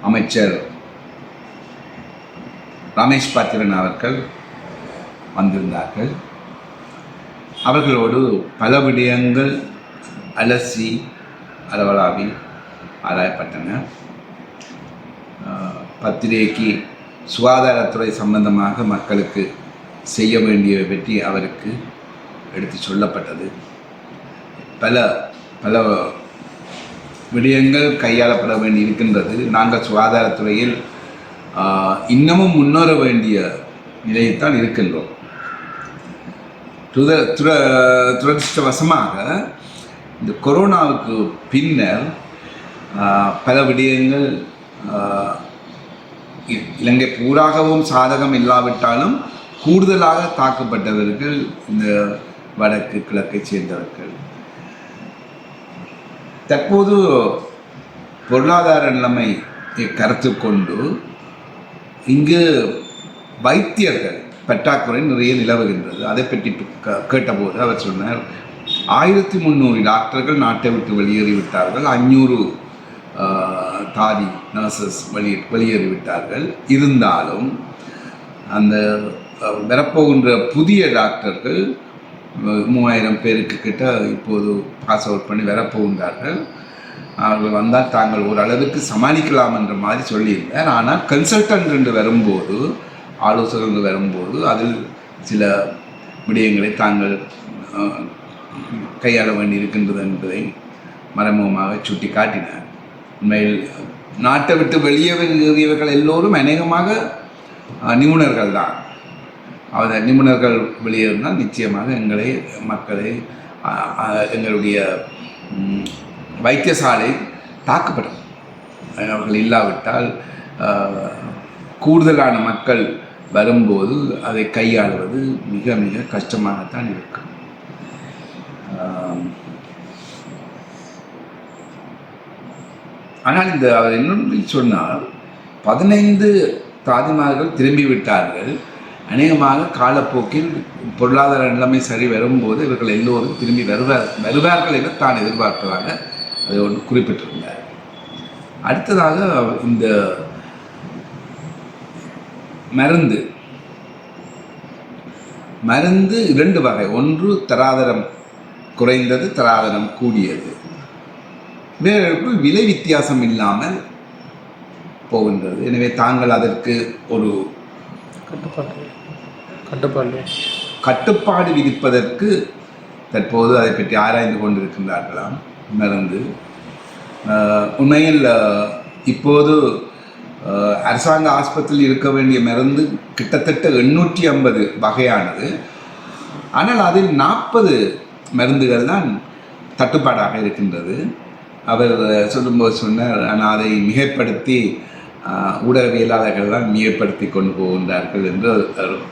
அமைச்சர் ரமேஷ் பாத்திரன் அவர்கள் வந்திருந்தார்கள். அவர்களோடு பல விடயங்கள் அலசி அளவலாவி ஆராயப்பட்டன. பத்திரிகைக்கு சுகாதாரத்துறை சம்பந்தமாக மக்களுக்கு செய்ய வேண்டியவை பற்றி அவருக்கு எடுத்து சொல்லப்பட்டது. பல பல விடயங்கள் கையாளப்பட வேண்டி இருக்கின்றது. நாங்கள் சுகாதாரத்துறையில் இன்னமும் முன்னேற வேண்டிய நிலையைத்தான் இருக்கின்றோம். துரதிருஷ்டவசமாக இந்த கொரோனாவுக்கு பின்னர் பல விடயங்கள் இலங்கை பூராகவும் சாதகம் இல்லாவிட்டாலும் கூடுதலாக தாக்கப்பட்டவர்கள் இந்த வடக்கு கிழக்கை சேர்ந்தவர்கள். தற்போது பொருளாதார நிலைமை கருத்தில் கொண்டு இங்கு வைத்தியர்கள் பற்றாக்குறை நிறைய நிலவுகின்றது. அதை பற்றி கேட்டபோது அவர் சொன்னார், 1300 டாக்டர்கள் நாட்டை விட்டு வெளியேறிவிட்டார்கள், 500 தாதி நர்சஸ் வெளியேறிவிட்டார்கள். இருந்தாலும் அந்த வரப்போகின்ற புதிய டாக்டர்கள் 3000 பேருக்கு கிட்ட இப்போது பாஸ் அவுட் பண்ணி வரப்போகின்றார்கள். அவர்கள் வந்தால் தாங்கள் ஓரளவுக்கு சமாளிக்கலாம் என்ற மாதிரி சொல்லியிருந்தார். ஆனால் கன்சல்டன்ட் வரும்போது, ஆலோசகர்கள் வரும்போது அதில் சில விடயங்களை தாங்கள் கையாள வேண்டியிருக்கின்றது என்பதை மறைமுகமாக சுட்டி காட்டினார். உண்மையில் நாட்டை விட்டு வெளியேறியவர்கள் எல்லோரும் அநேகமாக நிபுணர்கள் தான். அவர் நிபுணர்கள் வெளியேறினால் நிச்சயமாக மக்களை எங்களுடைய வைத்தியசாலை தாக்கப்படும். அவர்கள் இல்லாவிட்டால் கூடுதலான மக்கள் வரும்போது அதை கையாளுவது மிக மிக கஷ்டமாகத்தான் இருக்கும். ஆனால் அவர் இன்னொன்று சொன்னால், 15 தாதிமார்கள் திரும்பிவிட்டார்கள். அநேகமாக காலப்போக்கில் பொருளாதார நிலைமை சரி வரும்போது இவர்கள் எல்லோரும் திரும்பி வருவார்கள் என தான் எதிர்பார்ப்பதாக அதை ஒன்று குறிப்பிட்டிருந்தார். அடுத்ததாக இந்த மருந்து 2 வகை. ஒன்று தராதரம் குறைந்தது, தராதரம் கூடியது. வேறு விலை வித்தியாசம் இல்லாமல் போகின்றது. எனவே தாங்கள் அதற்கு ஒரு கட்டுப்பாடு விதிப்பதற்கு தற்போது அதை பற்றி ஆராய்ந்து கொண்டிருக்கின்றார்களாம். மருந்து உண்மையில் இப்போது அரசாங்க ஆஸ்பத்திரியில் இருக்க வேண்டிய மருந்து கிட்டத்தட்ட 850 வகையானது. ஆனால் அதில் 40 மருந்துகள் தான் தட்டுப்பாடாக இருக்கின்றது. அவர் சொல்லும்போது சொன்னார், ஆனால் அதை மிகைப்படுத்தி ஊடகவியலாளர்கள் தான் மிகைப்படுத்தி கொண்டு போகின்றார்கள் என்று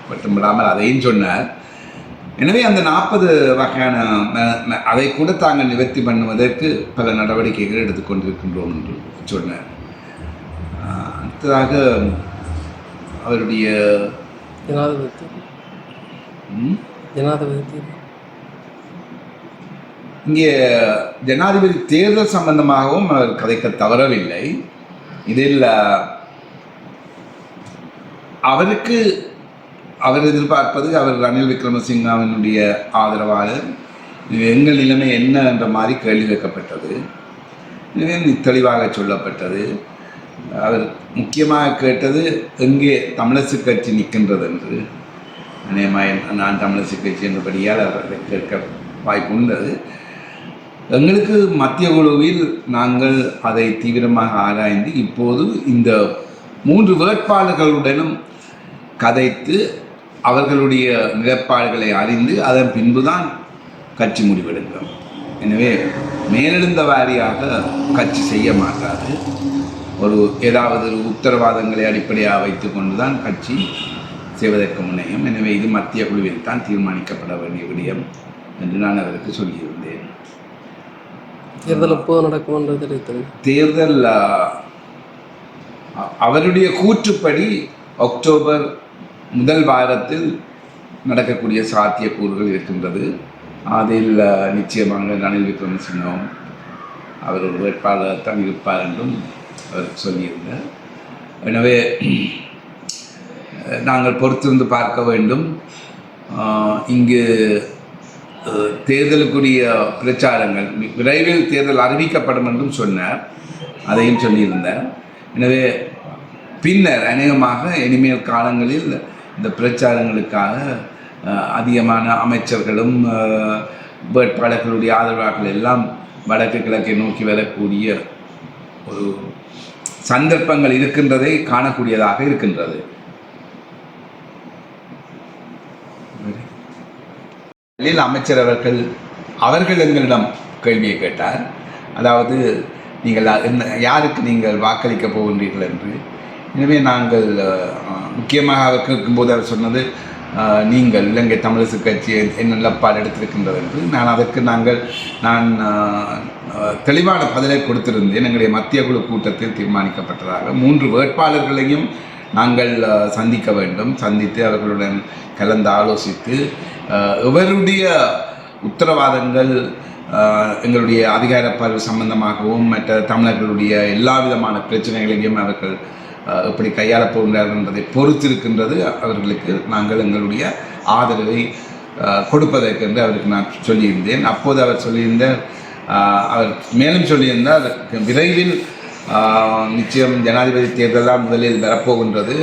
மட்டுமில்லாமல் அதையும் சொன்னார். எனவே அந்த 40 வகையான அதை கூட தாங்கள் நிவர்த்தி பண்ணுவதற்கு பல நடவடிக்கைகள் எடுத்துக்கொண்டிருக்கின்றோம் என்று சொன்னார். அடுத்ததாக அவருடைய இங்கே ஜனாதிபதி தேர்தல் சம்பந்தமாகவும் அவர் கதைக்க தவறவில்லை. இதில் அவர் எதிர்பார்ப்பது, அவர் ரணில் விக்ரமசிங்காவினுடைய ஆதரவாளர், எங்கள் நிலைமை என்ன என்ற மாதிரி கேள்வி கேட்கப்பட்டது. எனவே தெளிவாக சொல்லப்பட்டது. அவர் முக்கியமாக கேட்டது எங்கே தமிழரசு கட்சி நிற்கின்றது என்று. நான் தமிழரசு கட்சி என்றபடியால் அவர்களை கேட்க வாய்ப்பு உண்டது. எங்களுக்கு மத்திய குழுவில் நாங்கள் அதை தீவிரமாக ஆராய்ந்து இப்போது இந்த 3 வேட்பாளர்களுடனும் கதைத்து அவர்களுடைய நிலைப்பாடுகளை அறிந்து அதன் பின்புதான் கட்சி முடிவெடுக்கும். எனவே மேலெழுந்த வாரியாக கட்சி செய்ய மாட்டாது. ஏதாவது உத்தரவாதங்களை அடிப்படையாக வைத்து கொண்டு தான் கட்சி செய்வதற்கு முன்னையும். எனவே இது மத்திய குழுவில் தான் தீர்மானிக்கப்பட வேண்டிய விடயம் என்று நான் அவருக்கு சொல்லியிருந்தேன். தேர்தல் எப்போது நடக்கும் என்று தெரிவித்தது. தேர்தல் அவருடைய கூற்றுப்படி அக்டோபர் முதல் வாரத்தில் நடக்கக்கூடிய சாத்தியக்கூறுகள் இருக்கின்றது. அதில் நிச்சயமாக ரணில் விக்ரமசிங்கவும் அவர் ஒரு வேட்பாளர் தான் இருப்பார் என்றும் அவர் சொல்லியிருந்தார். எனவே நாங்கள் பொறுத்திருந்து பார்க்க வேண்டும். இங்கு தேர்தலுக்குரிய பிரச்சாரங்கள் விரைவில் தேர்தல் அறிவிக்கப்படும் என்றும் சொன்னார், அதையும் சொல்லியிருந்தார். எனவே பின்னர் அநேகமாக இனிமேல் காலங்களில் இந்த பிரச்சாரங்களுக்காக அதிகமான அமைச்சர்களும் வேட்பாளர்களுடைய ஆதரவாளர்கள் எல்லாம் வடக்கு கிழக்கை நோக்கி வரக்கூடிய ஒரு சந்தர்ப்பங்கள் இருக்கின்றதை காணக்கூடியதாக இருக்கின்றது. அமைச்சர் அவர்கள் எங்களிடம் கேள்வியை கேட்டார். அதாவது நீங்கள் யாருக்கு நீங்கள் வாக்களிக்க போகின்றீர்கள் என்று. எனவே நாங்கள் முக்கியமாக அவர் கேட்கும்போது அவர் சொன்னது, நீங்கள் இலங்கை தமிழரசு கட்சி என்ன நிலப்பாடு எடுத்திருக்கின்றது என்று. அதற்கு நான் தெளிவான பதிலை கொடுத்திருந்தேன். எங்களுடைய மத்திய குழு கூட்டத்தில் தீர்மானிக்கப்பட்டதாக 3 வேட்பாளர்களையும் நாங்கள் சந்திக்க வேண்டும். சந்தித்து அவர்களுடன் கலந்து ஆலோசித்து இவருடைய உத்தரவாதங்கள் எங்களுடைய அதிகாரப்பரவு சம்பந்தமாகவும் மற்ற தமிழர்களுடைய எல்லா விதமான பிரச்சனைகளையும் அவர்கள் எப்படி கையாளப் போகின்றார்கள் என்பதை பொறுத்திருக்கின்றது. அவர்களுக்கு நாங்கள் எங்களுடைய ஆதரவை கொடுப்பதற்கென்று அவருக்கு நான் சொல்லியிருந்தேன். அப்போது அவர் சொல்லியிருந்தார், அவர் மேலும் சொல்லியிருந்தார், விரைவில் நிச்சயம் ஜனாதிபதி தேர்தலால் முதலில் வரப்போகின்றது.